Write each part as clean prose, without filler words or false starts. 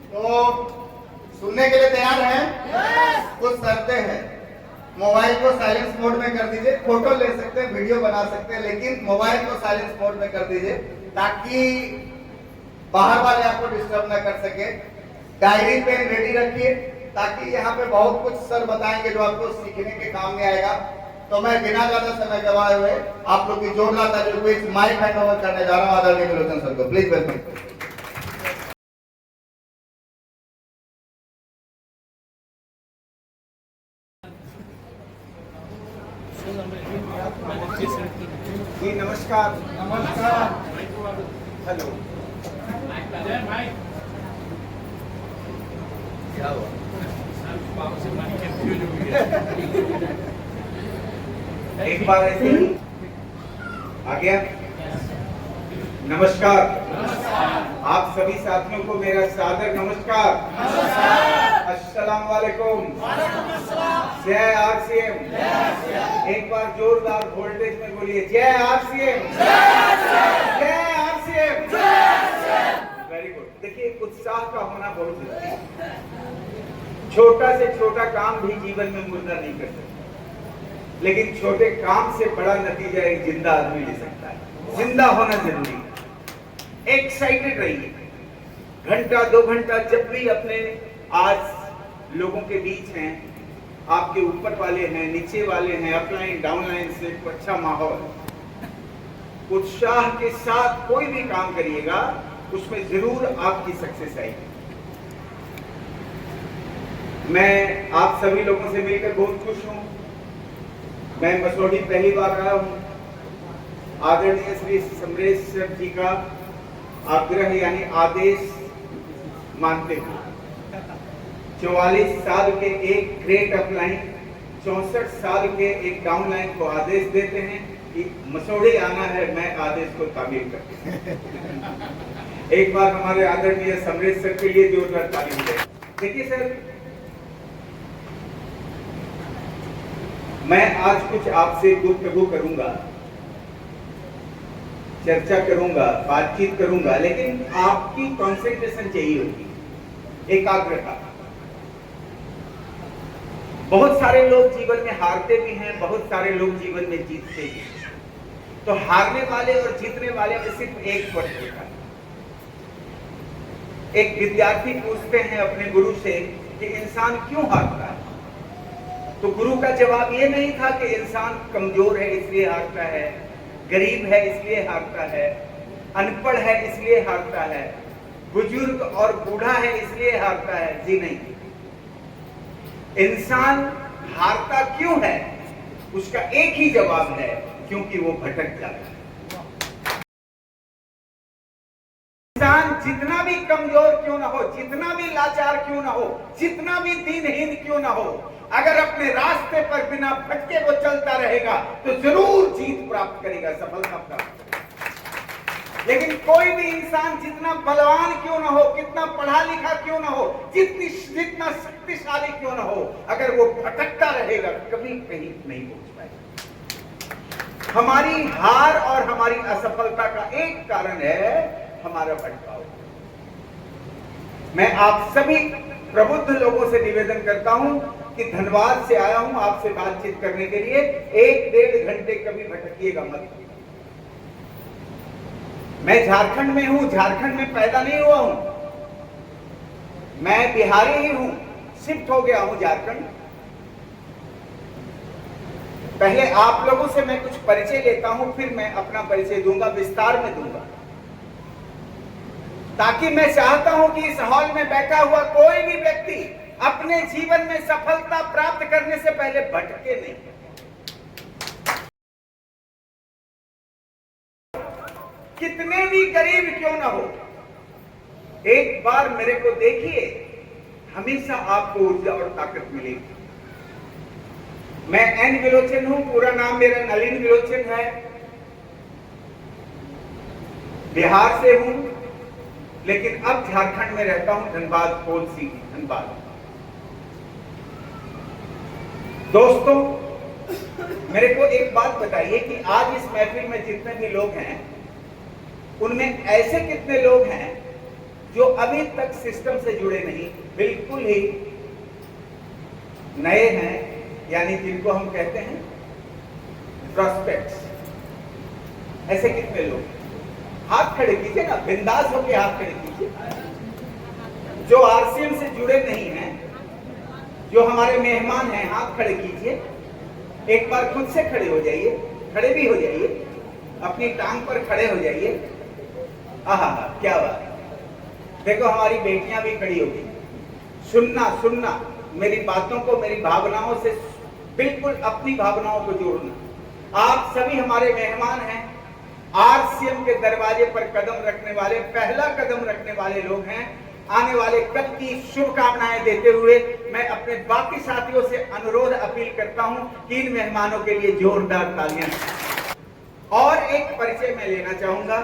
तो सुनने के लिए तैयार हैं? कुछ शर्तें हैं। मोबाइल को साइलेंस मोड में कर दीजिए। फोटो ले सकते हैं, वीडियो बना सकते हैं, लेकिन मोबाइल को साइलेंस मोड में कर दीजिए ताकि बाहर वाले आपको डिस्टर्ब ना कर सके। डायरी पेन रेडी रखिए ताकि यहाँ पे बहुत कुछ सर बताएंगे जो आपको सीखने के काम में आएगा। तो मैं बिना ज्यादा समय गवाए हुए आप लोग की जोरदार तालियों को इस माइक हैंड ओवर करने जा रहा हूँ आदरणीय विलोचन सर को। Please welcome. जी नमस्कार। नमस्कार। हेलो। क्या हुआ? एक बार ऐसे ही आ गया। नमस्कार। आप सभी साथियों को मेरा सादर नमस्कार। अस्सलाम वालेकुम। जय आरसीएम। एक बार जोरदार वोल्टेज में बोलिए जय आरसीएम। जय आरसीएम। Very good. देखिए उत्साह का होना बहुत जरूरी है। छोटा से छोटा काम भी जीवन में मुर्दा नहीं कर सकता, लेकिन छोटे काम से बड़ा नतीजा एक जिंदा आदमी ले सकता है। जिंदा होना जरूरी है। एक्साइटेड रहिए। घंटा 2 घंटा जब भी अपने आज लोगों के बीच हैं, आपके ऊपर वाले हैं, नीचे वाले हैं, अपलाइन डाउनलाइन से अच्छा माहौल, उत्साह के साथ कोई भी काम करिएगा, उसमें जरूर आपकी सक्सेस आएगी। मैं आप सभी लोगों से मिलकर बहुत खुश हूं। मैं मसौढ़ी पहली बार आया हूं। आदरणीय श्री समरेश सर जी का आग्रह यानी आदेश मानते हैं। 44 साल के एक ग्रेट अपलाइन, 64 साल के एक डाउनलाइन को आदेश देते हैं कि मसौढ़ी आना है, मैं आदेश को तामील करती हूं। एक बार हमारे आदरणीय समरेश सर के लिए जोरदार ताली दें। देखिए सर, मैं आज कुछ आपसे गुफ्तगू करूंगा, चर्चा करूंगा, बातचीत करूंगा, लेकिन आपकी कंसंट्रेशन चाहिए होगी, एकाग्रता। बहुत सारे लोग जीवन में हारते भी हैं, बहुत सारे लोग जीवन में जीतते भी हैं। तो हारने वाले और जीतने वाले में सिर्फ एक फर्क होता है। एक विद्यार्थी पूछते हैं अपने गुरु से कि इंसान क्यों हारता है, तो गुरु का जवाब ये नहीं था कि इंसान कमजोर है इसलिए हारता है, गरीब है इसलिए हारता है, अनपढ़ है इसलिए हारता है, बुजुर्ग और बूढ़ा है इसलिए हारता है। जी नहीं, इंसान हारता क्यों है उसका एक ही जवाब है, क्योंकि वो भटक जाता है। इंसान जितना भी कमजोर क्यों ना हो, जितना भी लाचार क्यों ना हो, जितना भी दीनहीन क्यों ना हो, अगर अपने रास्ते पर बिना भटके वो चलता रहेगा तो जरूर जीत प्राप्त करेगा, सफलता प्राप्त करेगा। लेकिन कोई भी इंसान जितना बलवान क्यों ना हो, कितना पढ़ा लिखा क्यों ना हो, जितना शक्तिशाली क्यों ना हो, अगर वो भटकता रहेगा कभी कहीं नहीं पहुंच पाएगा। हमारी हार और हमारी असफलता का एक कारण है हमारा भटकाव। मैं आप सभी प्रबुद्ध लोगों से निवेदन करता हूं कि धनबाद से आया हूं आपसे बातचीत करने के लिए। 1-1.5 घंटे कभी भटकिएगा मत। मैं झारखंड में हूं, झारखंड में पैदा नहीं हुआ हूं, मैं बिहारी ही हूं, शिफ्ट हो गया हूं झारखंड। पहले आप लोगों से मैं कुछ परिचय लेता हूं, फिर मैं अपना परिचय दूंगा, विस्तार में दूंगा, ताकि मैं चाहता हूं कि इस हॉल में बैठा हुआ कोई भी व्यक्ति अपने जीवन में सफलता प्राप्त करने से पहले भटके नहीं। कितने भी गरीब क्यों ना हो, एक बार मेरे को देखिए, हमेशा आपको ऊर्जा और ताकत मिलेगी। मैं एन विलोचन हूं, पूरा नाम मेरा नलिन विलोचन है, बिहार से हूं, लेकिन अब झारखंड में रहता हूं, धनबाद कोलसी, धनबाद। दोस्तों, मेरे को एक बात बताइए कि आज इस महफिल में जितने भी लोग हैं, उनमें ऐसे कितने लोग हैं जो अभी तक सिस्टम से जुड़े नहीं, बिल्कुल ही नए हैं, यानी जिनको हम कहते हैं प्रोस्पेक्ट्स, ऐसे कितने लोग? हाथ खड़े कीजिए ना, बिंदास होकर हाथ खड़े कीजिए। जो आरसीएम से जुड़े नहीं हैं, जो हमारे मेहमान हैं, हाथ खड़े कीजिए। एक बार खुद से खड़े हो जाइए, खड़े भी हो जाइए, अपनी टांग पर खड़े हो जाइए। आहा, क्या बात। देखो हमारी बेटियां भी खड़ी होगी। सुनना, मेरी बातों को, मेरी भावनाओं से बिल्कुल अपनी भावनाओं को जोड़ना। आप सभी हमारे मेहमान हैं, आरसीएम के दरवाजे पर कदम रखने वाले, पहला कदम रखने वाले लोग हैं। आने वाले कल की शुभकामनाएं देते हुए मैं अपने बाकी साथियों से अनुरोध अपील करता हूं कि इन मेहमानों के लिए जोरदार तालियां। और एक परिचय मैं लेना चाहूंगा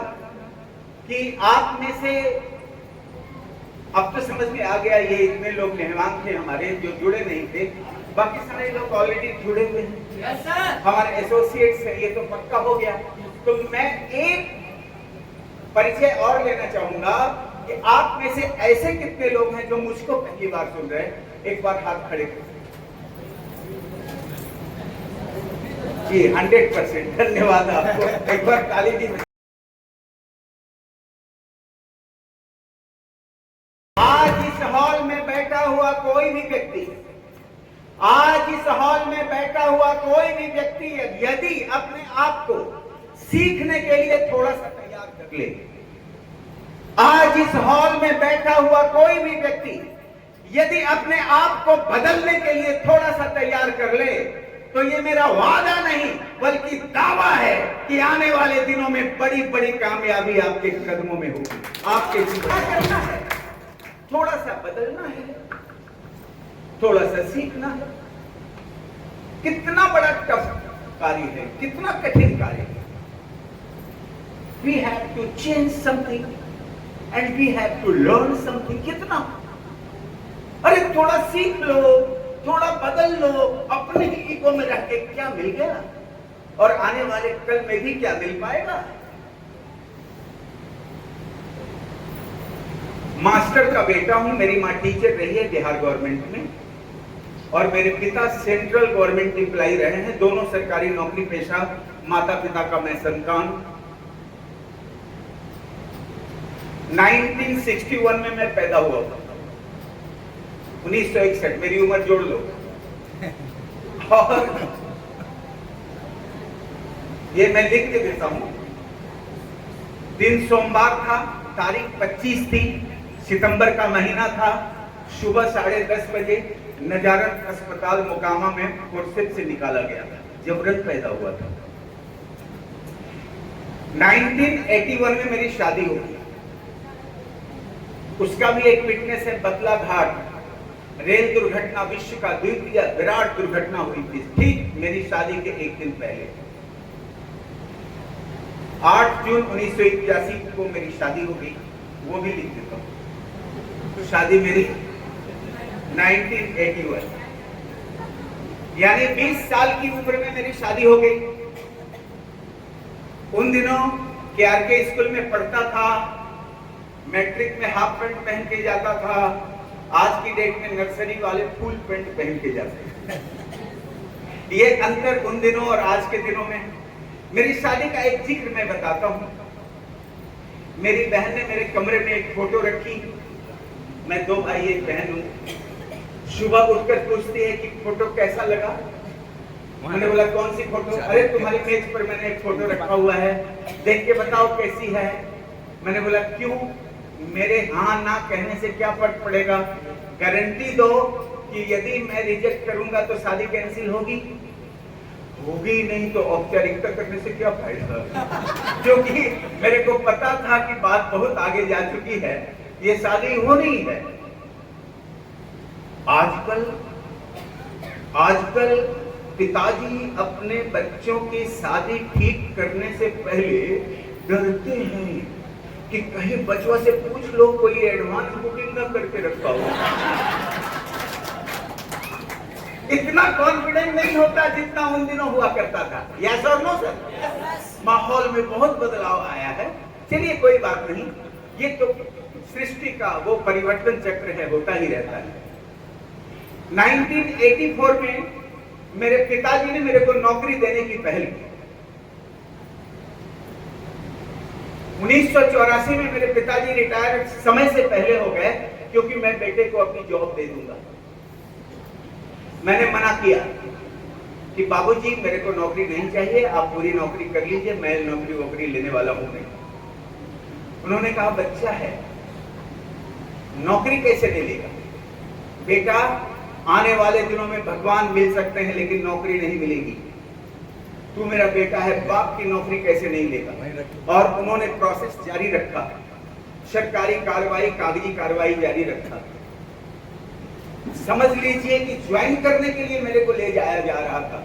कि आप में से अब तो समझ में आ गया, ये इतने लोग मेहमान थे हमारे जो जुड़े नहीं थे, बाकी सारे लोग ऑलरेडी जुड़े हुए हैं, हमारे एसोसिएट्स हैं, ये तो पक्का हो गया। तो मैं एक परिचय और लेना चाहूंगा कि आप में से ऐसे कितने लोग हैं जो मुझको पहली बार सुन रहे हैं? एक बार हाथ खड़े करें जी। 100% धन्यवाद आपको, एक बार ताली दी। आज इस हॉल में बैठा हुआ कोई भी व्यक्ति, आज इस हॉल में बैठा हुआ कोई भी व्यक्ति यदि अपने आप को सीखने के लिए थोड़ा सा तैयार कर ले, आज इस हॉल में बैठा हुआ कोई भी व्यक्ति यदि अपने आप को बदलने के लिए थोड़ा सा तैयार कर ले, तो ये मेरा वादा नहीं बल्कि दावा है कि आने वाले दिनों में बड़ी बड़ी कामयाबी आपके कदमों में होगी। आपके जीवन करना है, थोड़ा सा बदलना है, थोड़ा सा सीखना है। कितना बड़ा टफ कार्य है, कितना कठिन कार्य है। We have to change something and we have to learn something। कितना, अरे थोड़ा सीख लो, थोड़ा बदल लो, अपने ईगो में रह के क्या मिल गया और आने वाले कल में भी क्या मिल पाएगा। मास्टर का बेटा हूं, मेरी मां टीचर रही है बिहार गवर्नमेंट में और मेरे पिता सेंट्रल गवर्नमेंट एम्प्लॉय रहे हैं, दोनों सरकारी नौकरी पेशा, माता पिता का मैं संतान। 1961 में मैं पैदा हुआ था, 1961, मेरी उम्र जोड़ लो। और ये मैं लिख के देता हूं, दिन सोमवार था, तारीख 25 थी, सितंबर का महीना था, सुबह 10:30 बजे नजारत अस्पताल मोकामा में फुर्सत से निकाला गया था, जबरन पैदा हुआ था। 1981 में मेरी शादी हो गई, उसका भी एक विटनेस है, बतला घाट रेल दुर्घटना, विश्व का द्वितीय विराट दुर्घटना हुई थी ठीक मेरी शादी के एक दिन पहले। 8 जून 1981 को मेरी शादी हो गई, वो भी लिख देता हूं। तो शादी मेरी 1981, यानी 20 साल की उम्र में मेरी शादी हो गई। उन दिनों केआरके स्कूल में पढ़ता था, मैट्रिक में हाफ पैंट पहन के जाता था, आज की डेट में नर्सरी वाले फुल पैंट पहन के जाते हैं। ये अंतर उन दिनों और आज के दिनों में। मेरी शादी का एक जिक्र मैं बताता हूं। मेरी बहन ने मेरे कमरे में एक फोटो रखी, मैं 2 भाई एक बहन हूं। सुबह उठकर पूछती है कि फोटो कैसा लगा। मैंने बोला कौन सी फोटो? अरे तुम्हारी मेज पर मैंने एक फोटो रखा हुआ है, देख के बताओ कैसी है। मैंने बोला क्यों? मेरे हाँ ना कहने से क्या फर्क पड़ेगा, गारंटी दो कि यदि मैं रिजेक्ट करूंगा तो शादी कैंसिल होगी। होगी नहीं तो औपचारिकता करने से क्या फायदा। क्योंकि मेरे को पता था कि बात बहुत आगे जा चुकी है, ये शादी होनी है। आजकल पिताजी अपने बच्चों की शादी ठीक करने से पहले डरते हैं कि कहीं बचवा से पूछ लो कोई एडवांस बुकिंग ना करके रखा हो। इतना कॉन्फिडेंट नहीं होता जितना उन दिनों हुआ करता था। यस और नो सर? माहौल में बहुत बदलाव आया है। चलिए कोई बात नहीं, ये तो सृष्टि का वो परिवर्तन चक्र है, होता ही रहता है। 1984 में मेरे पिताजी ने मेरे को नौकरी देने की पहल की। 1984 में मेरे पिताजी रिटायर समय से पहले हो गए, क्योंकि मैं बेटे को अपनी जॉब दे दूंगा। मैंने मना किया कि बाबूजी मेरे को नौकरी नहीं चाहिए, आप पूरी नौकरी कर लीजिए, मैं नौकरी वोकरी लेने वाला हूं नहीं। उन्होंने कहा बच्चा है, नौकरी कैसे ले लेगा बेटा, आने वाले दिनों में भगवान मिल सकते हैं लेकिन नौकरी नहीं मिलेगी। तू मेरा बेटा है, बाप की नौकरी कैसे नहीं लेगा। और उन्होंने प्रोसेस जारी रखा, सरकारी कार्रवाई, कागजी कार्रवाई जारी रखा। समझ लीजिए कि ज्वाइन करने के लिए मेरे को ले जाया जा रहा था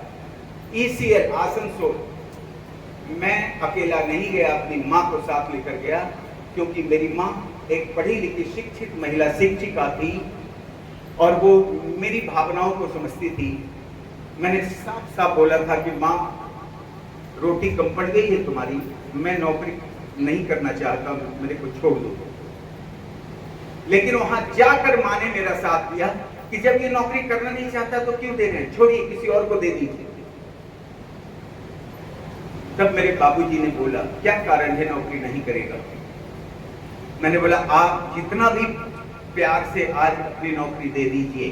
ECL आसनसोल। मैं अकेला नहीं गया, अपनी माँ को साथ लेकर गया, क्योंकि मेरी माँ एक पढ़ी लिखी शिक्षित महिला शिक्षिका थी और वो मेरी भावनाओं को समझती थी। मैंने साफ साफ बोला था कि माँ रोटी कम पड़ गई है तुम्हारी, मैं नौकरी नहीं करना चाहता, मेरे को छोड़ दो। लेकिन वहां जाकर माँ ने मेरा साथ दिया कि जब ये नौकरी करना नहीं चाहता तो क्यों दे रहे हैं, छोड़िए किसी और को दे दीजिए। तब मेरे बाबूजी ने बोला क्या कारण है नौकरी नहीं करेगा। मैंने बोला आप जितना भी प्यार से आज अपनी नौकरी दे दीजिए,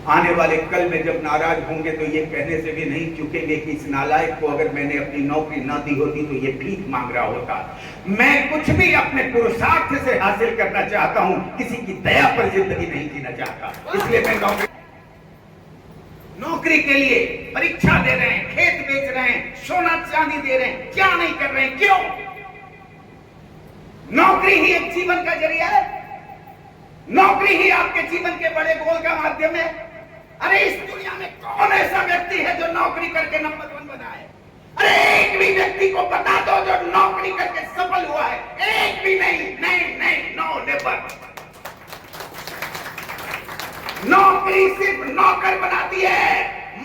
आने वाले कल में जब नाराज होंगे तो ये कहने से भी नहीं चुकेंगे कि इस नालायक को अगर मैंने अपनी नौकरी ना दी होती तो ये भीख मांग रहा होता। मैं कुछ भी अपने पुरुषार्थ से हासिल करना चाहता हूं, किसी की दया पर जिंदगी नहीं जीना चाहता। इसलिए मैं नौकरी के लिए परीक्षा दे रहे हैं, खेत बेच रहे हैं, सोना चांदी दे रहे हैं, क्या नहीं कर रहे हैं, क्यों? नौकरी ही एक जीवन का जरिया है, नौकरी ही आपके जीवन के बड़े गोल का माध्यम है। अरे इस दुनिया में कौन ऐसा व्यक्ति है जो नौकरी करके नंबर 1 बना है? अरे एक भी व्यक्ति को बता दो जो नौकरी करके सफल हुआ है, एक भी नहीं, नहीं नहीं, नो नेवर। नौकरी सिर्फ नौकर बनाती है,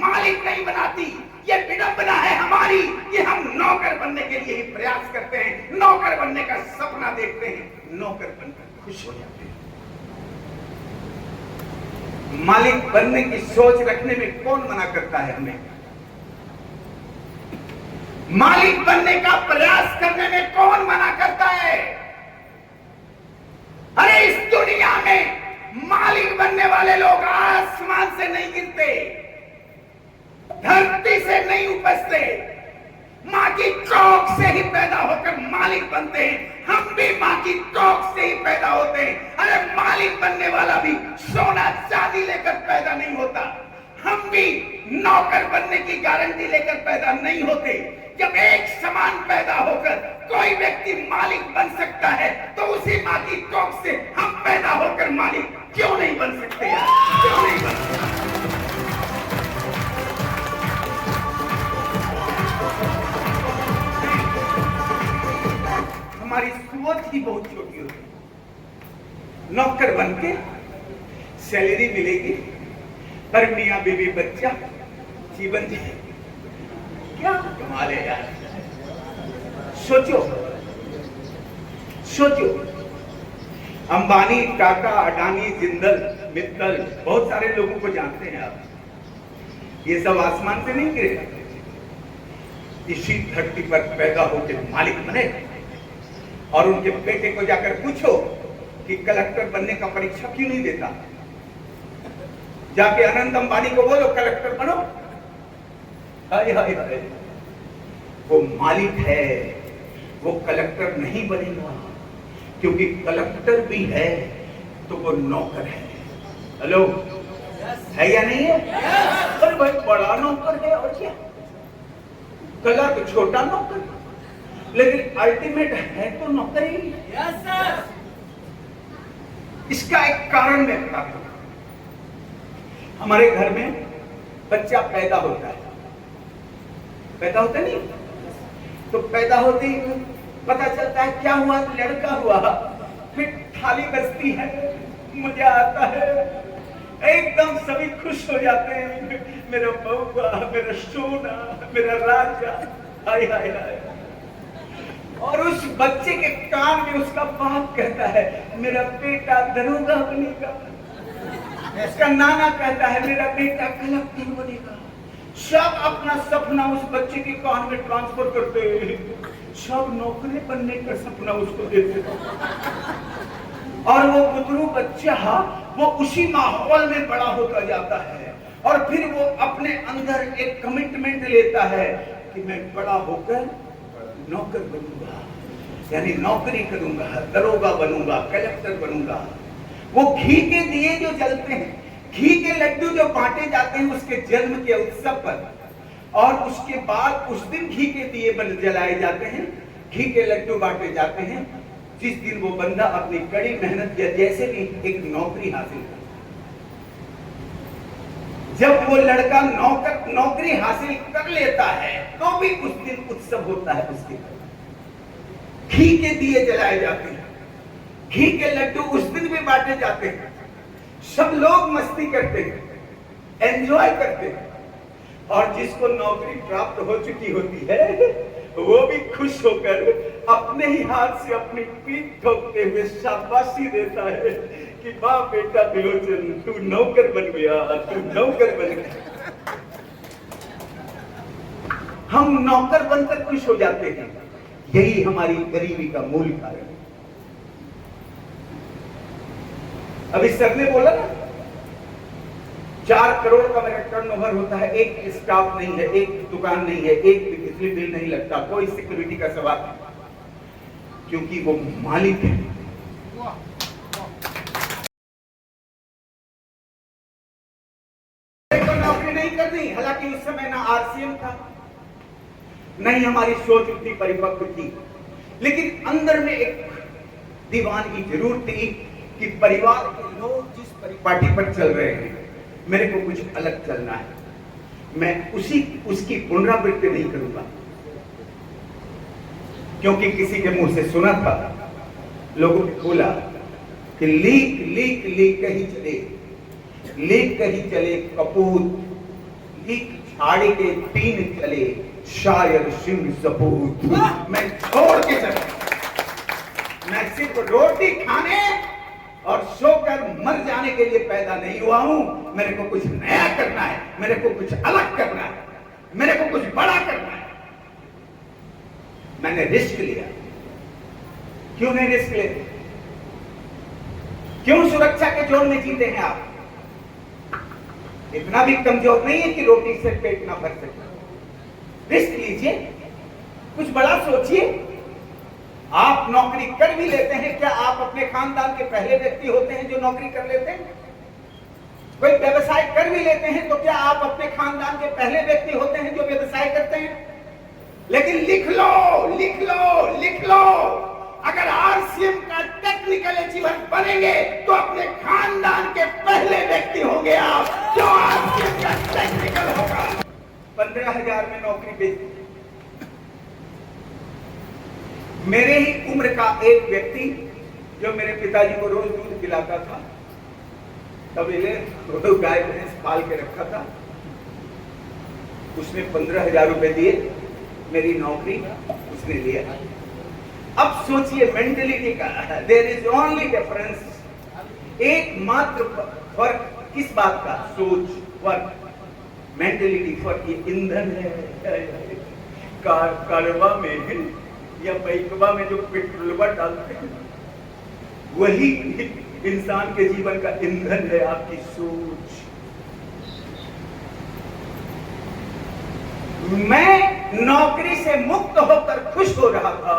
मालिक नहीं बनाती। ये विडंबना है हमारी कि हम नौकर बनने के लिए ही प्रयास करते हैं, नौकर बनने का सपना देखते हैं, नौकर बनकर खुश हो जाते हैं। मालिक बनने की सोच रखने में कौन मना करता है हमें? मालिक बनने का प्रयास करने में कौन मना करता है? अरे इस दुनिया में मालिक बनने वाले लोग आसमान से नहीं गिरते, धरती से नहीं उपजते, मां की कोख से ही पैदा होकर मालिक बनते हैं। हम भी मां की कोख से ही पैदा होते हैं। अरे मालिक बनने वाला भी सोना चांदी लेकर पैदा नहीं होता, हम भी नौकर बनने की गारंटी लेकर पैदा नहीं होते। जब एक समान पैदा होकर कोई व्यक्ति मालिक बन सकता है तो उसी मां की कोख से हम पैदा होकर मालिक क्यों नहीं बन सकते यार? क्यों नहीं बन सकते? हमारी सोच ही बहुत छोटी होती है। नौकर बन के सैलरी मिलेगी, पर मियां बीवी बच्चा जीवन जी क्या कमाल है यार। सोचो सोचो, अंबानी, टाटा, अडानी, जिंदल, मित्तल, बहुत सारे लोगों को जानते हैं आप। ये सब आसमान से नहीं गिरे, इसी धरती पर पैदा होकर मालिक बने। और उनके बेटे को जाकर पूछो कि कलेक्टर बनने का परीक्षा क्यों नहीं देता, जाके अनंत अंबानी को बोलो कलेक्टर बनो। हाय हाय हाय, वो मालिक है, वो कलेक्टर नहीं बनेगा, क्योंकि कलेक्टर भी है तो वो नौकर है। हेलो, है या नहीं है? अरे भाई बड़ा नौकर है और क्या, क्लर्क छोटा नौकर, लेकिन अल्टीमेट है तो नौकर ही। इसका एक कारण मैं बताता हूं। हमारे घर में बच्चा पैदा होता है, पैदा होता नहीं तो पैदा होते ही पता चलता है क्या हुआ, लड़का हुआ, फिर थाली बजती है, मजा आता है, एकदम सभी खुश हो जाते हैं, मेरा बउआ, मेरा सोना, मेरा राजा, हाय हाय हाय। और उस बच्चे के कान में उसका बाप कहता है मेरा बेटा दरोगा बनेगा, उसका नाना कहता है मेरा बेटा कलेक्टर बनेगा। सब अपना सपना उस बच्चे के कान में ट्रांसफर करते हैं, सब नौकरी बनने का सपना उसको देते और वो बुतरू बच्चा वो उसी माहौल में बड़ा होता जाता है और फिर वो अपने अंदर एक कमिटमेंट लेता है कि मैं बड़ा होकर नौकर बनूंगा, यानी नौकरी करूंगा, दरोगा बनूंगा, कलेक्टर बनूंगा। वो घी के दिए जो जलते हैं, घी के लड्डू जो बांटे जाते हैं उसके जन्म के उत्सव पर, और उसके बाद उस दिन घी के दिए जलाए जाते हैं, घी के लड्डू बांटे जाते हैं जिस दिन वो बंदा अपनी कड़ी मेहनत या जैसे भी एक नौकरी हासिल कर, जब वो लड़का नौकरी हासिल कर लेता है तो भी उस दिन उत्सव होता है उसके घर। घी के दिए जलाए जाते हैं, घी के लड्डू उस दिन भी बांटे जाते हैं, सब लोग मस्ती करते हैं, एंजॉय करते हैं, और जिसको नौकरी प्राप्त हो चुकी होती है वो भी खुश होकर अपने ही हाथ से अपनी पीठ ठोकते हुए शाबाशी देता है कि वाह बेटा बिलोचन, तू नौकर बन गया, तू नौकर बन गया। हम नौकर बनकर खुश हो जाते हैं, यही हमारी गरीबी का मूल कारण है। अभी सर ने बोला ना 4 करोड़ का मेरा टर्नओवर होता है, एक स्टाफ नहीं है, एक दुकान नहीं है, एक बिजली बिल नहीं लगता, कोई सिक्योरिटी का सवाल नहीं, क्योंकि वो मालिक है। नौकरी नहीं करनी, हालांकि उस समय ना आरसीएम था, नहीं हमारी सोच उतनी परिपक्व थी, लेकिन अंदर में एक दीवानगी जरूर थी कि परिवार के लोग जिस परिपाटी पर चल रहे हैं मेरे को कुछ अलग चलना है, मैं उसकी पुनरावृत्ति नहीं करूंगा। क्योंकि किसी के मुंह से सुना था, लोगों ने बोला कि लीक लीक लीक कहीं चले, लीक कहीं चले कपूत, लीक झाड़ी के तीन चले, शायर सिंह सपूत। मैं छोड़ के चला, मैं सिर्फ रोटी खाने और सोकर मर जाने के लिए पैदा नहीं हुआ हूं, मेरे को कुछ नया करना है, मेरे को कुछ अलग करना है, मेरे को कुछ बड़ा करना है। मैंने रिस्क लिया। क्यों नहीं रिस्क लेते? क्यों सुरक्षा के जोन में जीते हैं आप? इतना भी कमजोर नहीं है कि रोटी से पेट ना भर सके। रिस्क लीजिए, कुछ बड़ा सोचिए। आप नौकरी कर भी लेते हैं, क्या आप अपने खानदान के पहले व्यक्ति होते हैं जो नौकरी कर लेते हैं? कोई व्यवसाय कर भी लेते हैं तो क्या आप अपने खानदान के पहले व्यक्ति होते हैं जो व्यवसाय करते हैं? लेकिन लिख लो, लिख लो, लिख लो, अगर आरसीएम का टेक्निकल अचीवर बनेंगे तो अपने खानदान के पहले व्यक्ति होंगे आप जो आरसीएम का टेक्निकल होगा। 15,000 में नौकरी बेचती। मेरे ही उम्र का एक व्यक्ति जो मेरे पिताजी को रोज दूध पिलाता था, तबेले गाय भैंस पाल के रखा था, उसने 15,000 रुपए दिए, मेरी नौकरी उसने लिया। अब सोचिए मेंटलिटी का, देयर इज ओनली डिफरेंस, एकमात्र फर्क किस बात का? सोच, फर्क, मेंटलिटी फर्क। ये ईंधन है, कारवा में या बाइकवा में जो पेट्रोलवा डालते हैं वही इंसान के जीवन का ईंधन है, आपकी सोच। मैं नौकरी से मुक्त होकर खुश हो रहा था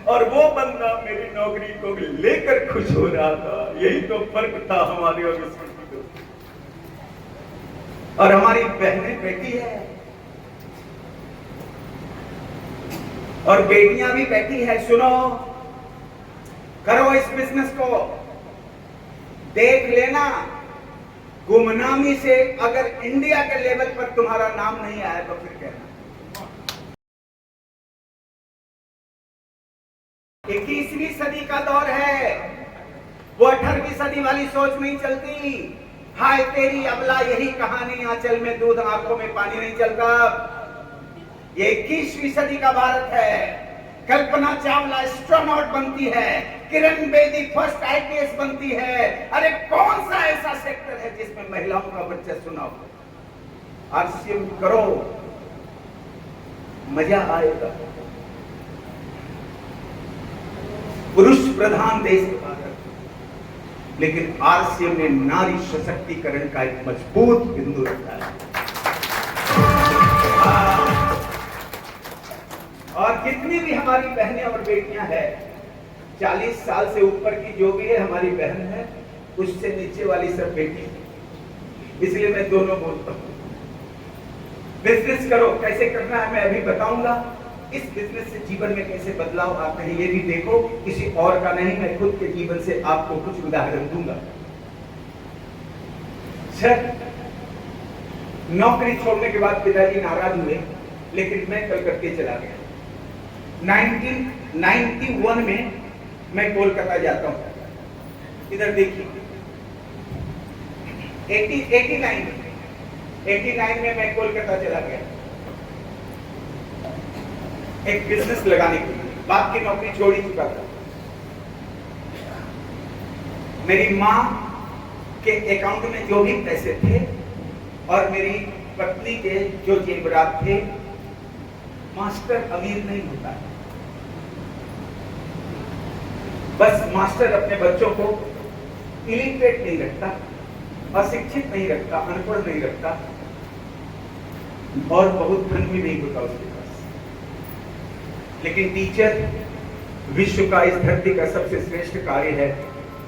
और वो बंदा मेरी नौकरी को लेकर खुश हो रहा था। यही तो फर्क था हमारे और उसकी। और हमारी बहनें बैठी है और बेटियां भी बैठी है। सुनो, करो इस बिजनेस को, देख लेना गुमनामी से अगर इंडिया के लेवल पर तुम्हारा नाम नहीं आया तो फिर कहना। 21वीं सदी का दौर है, वो 18वीं सदी वाली सोच नहीं चलती। हाय तेरी अबला यही कहानी, आंचल में दूध आंखों में पानी नहीं चलता। ये 21वीं सदी का भारत है। कल्पना चावला एस्ट्रोनॉट बनती है, किरण बेदी फर्स्ट आईपीएस बनती है। अरे कौन सा ऐसा सेक्टर है जिसमें महिलाओं का बच्चा सुना हो? आरसीएम करो, मजा आएगा। पुरुष प्रधान देश के बाहर, लेकिन आरसीएम ने नारी सशक्तिकरण का एक मजबूत बिंदु रखा है। और जितनी भी हमारी बहनें और बेटियां हैं, 40 साल से ऊपर की जो भी है हमारी बहन है, उससे नीचे वाली सब बेटी, इसलिए मैं दोनों बोलता हूं। बिजनेस करो, कैसे करना है मैं अभी बताऊंगा। इस बिजनेस से जीवन में कैसे बदलाव आते हैं ये भी देखो, किसी और का नहीं, मैं खुद के जीवन से आपको कुछ उदाहरण दूंगा। सर, नौकरी छोड़ने के बाद पिताजी नाराज हुए, लेकिन मैं कलकत्ते चला गया। 1991 में मैं कोलकाता जाता हूं। इधर देखिए, 89 में मैं कोलकाता चला गया एक बिजनेस लगाने के लिए। बाप की नौकरी छोड़ ही चुका था। मेरी माँ के अकाउंट में जो भी पैसे थे और मेरी पत्नी के जो जेवरात थे, मास्टर अमीर नहीं होता है। बस मास्टर अपने बच्चों को इलिटरेट नहीं रखता, अशिक्षित नहीं रखता, अनपढ़ नहीं रखता, और बहुत धन भी नहीं होता उसके पास। लेकिन टीचर विश्व का, इस धरती का सबसे श्रेष्ठ कार्य है,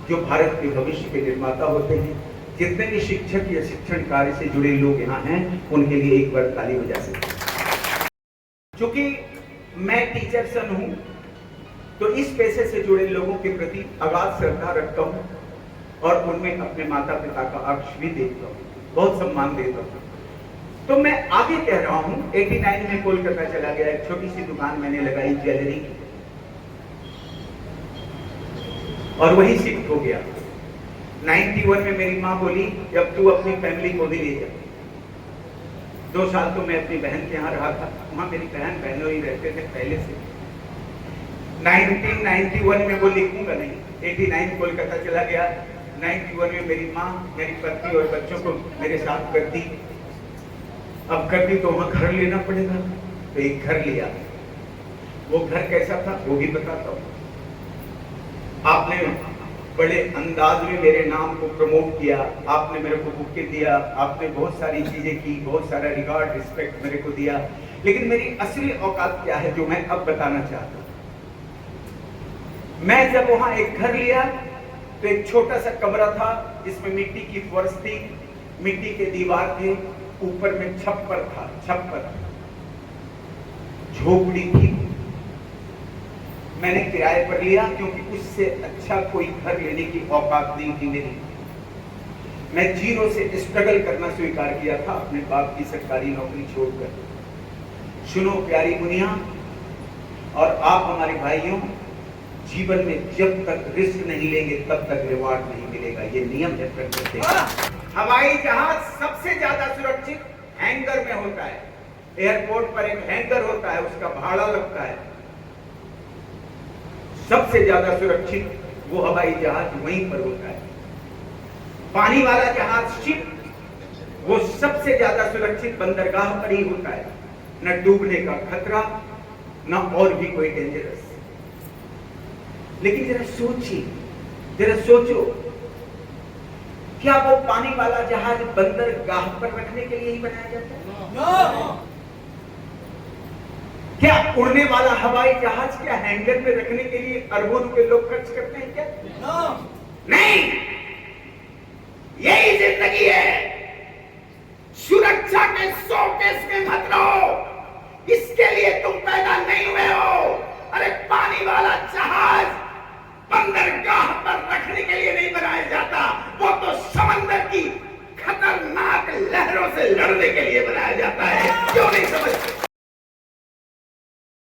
जो भारत के भविष्य के निर्माता होते हैं। जितने भी शिक्षक या शिक्षण कार्य से जुड़े लोग यहाँ हैं, उनके लिए एक बार ताली बजा सकते हैं। चूंकि मैं टीचर सन हूं, तो इस पेशे से जुड़े लोगों के प्रति अगाध श्रद्धा रखता हूं और उनमें अपने माता पिता का अंश भी देखता हूं, बहुत सम्मान देता हूं। तो मैं आगे कह रहा हूं, 89 में कोलकाता चला गया। एक छोटी सी दुकान मैंने लगाई ज्वेलरी की, और वही शिफ्ट हो गया। 91 में मेरी माँ बोली, जब तू अपनी फैमिली को भी ले जा। 2 साल तो मैं अपनी बहन के यहाँ रहा था, वहां मेरी बहन बहनों ही रहते थे पहले से। 1991 में वो लिखूंगा नहीं, 89 कोलकाता चला गया। 91 में मेरी माँ, मेरी पत्नी और बच्चों को मेरे साथ कर दी। अब कर दी तो वहां घर लेना पड़ेगा, तो एक घर लिया। वो घर कैसा था वो भी बताता हूँ। आपने बड़े अंदाज में मेरे नाम को प्रमोट किया, आपने मेरे को बुके दिया, आपने बहुत सारी चीजें की, बहुत सारा रिगार्ड रिस्पेक्ट मेरे को दिया। लेकिन मेरी असली औकात क्या है, जो मैं अब बताना चाहता हूँ। मैं जब वहां एक घर लिया, तो एक छोटा सा कमरा था, जिसमें मिट्टी की फर्श थी, मिट्टी के दीवार थे, ऊपर में छप्पर था, छप्पर झोपड़ी थी। मैंने किराए पर लिया, क्योंकि उससे अच्छा कोई घर लेने की औकात नहीं थी मेरी। मैं जीरो से स्ट्रगल करना स्वीकार किया था, अपने बाप की सरकारी नौकरी छोड़कर। सुनो प्यारी दुनिया और आप हमारे भाइयों, जीवन में जब तक रिस्क नहीं लेंगे तब तक रिवार्ड नहीं मिलेगा, ये नियम है प्रकृति का। हवाई जहाज सबसे ज्यादा सुरक्षित हैंगर में होता है। एयरपोर्ट पर एक हैंगर होता है, उसका भाड़ा लगता है। सबसे ज्यादा सुरक्षित वो हवाई जहाज वहीं पर होता है। पानी वाला जहाज शिप, वो सबसे ज्यादा सुरक्षित बंदरगाह पर ही होता है। न डूबने का खतरा, न और भी कोई डेंजरस। लेकिन जरा सोचिए, जरा सोचो, क्या वो पानी वाला जहाज बंदरगाह पर रखने के लिए ही बनाया जाता है? no. क्या उड़ने वाला हवाई जहाज क्या हैंगर में रखने के लिए अरबों रुपए लोग खर्च करते हैं क्या? no. नहीं, यही जिंदगी है। सुरक्षा के शोकेस में मत रहो, इसके लिए तुम पैदा नहीं हुए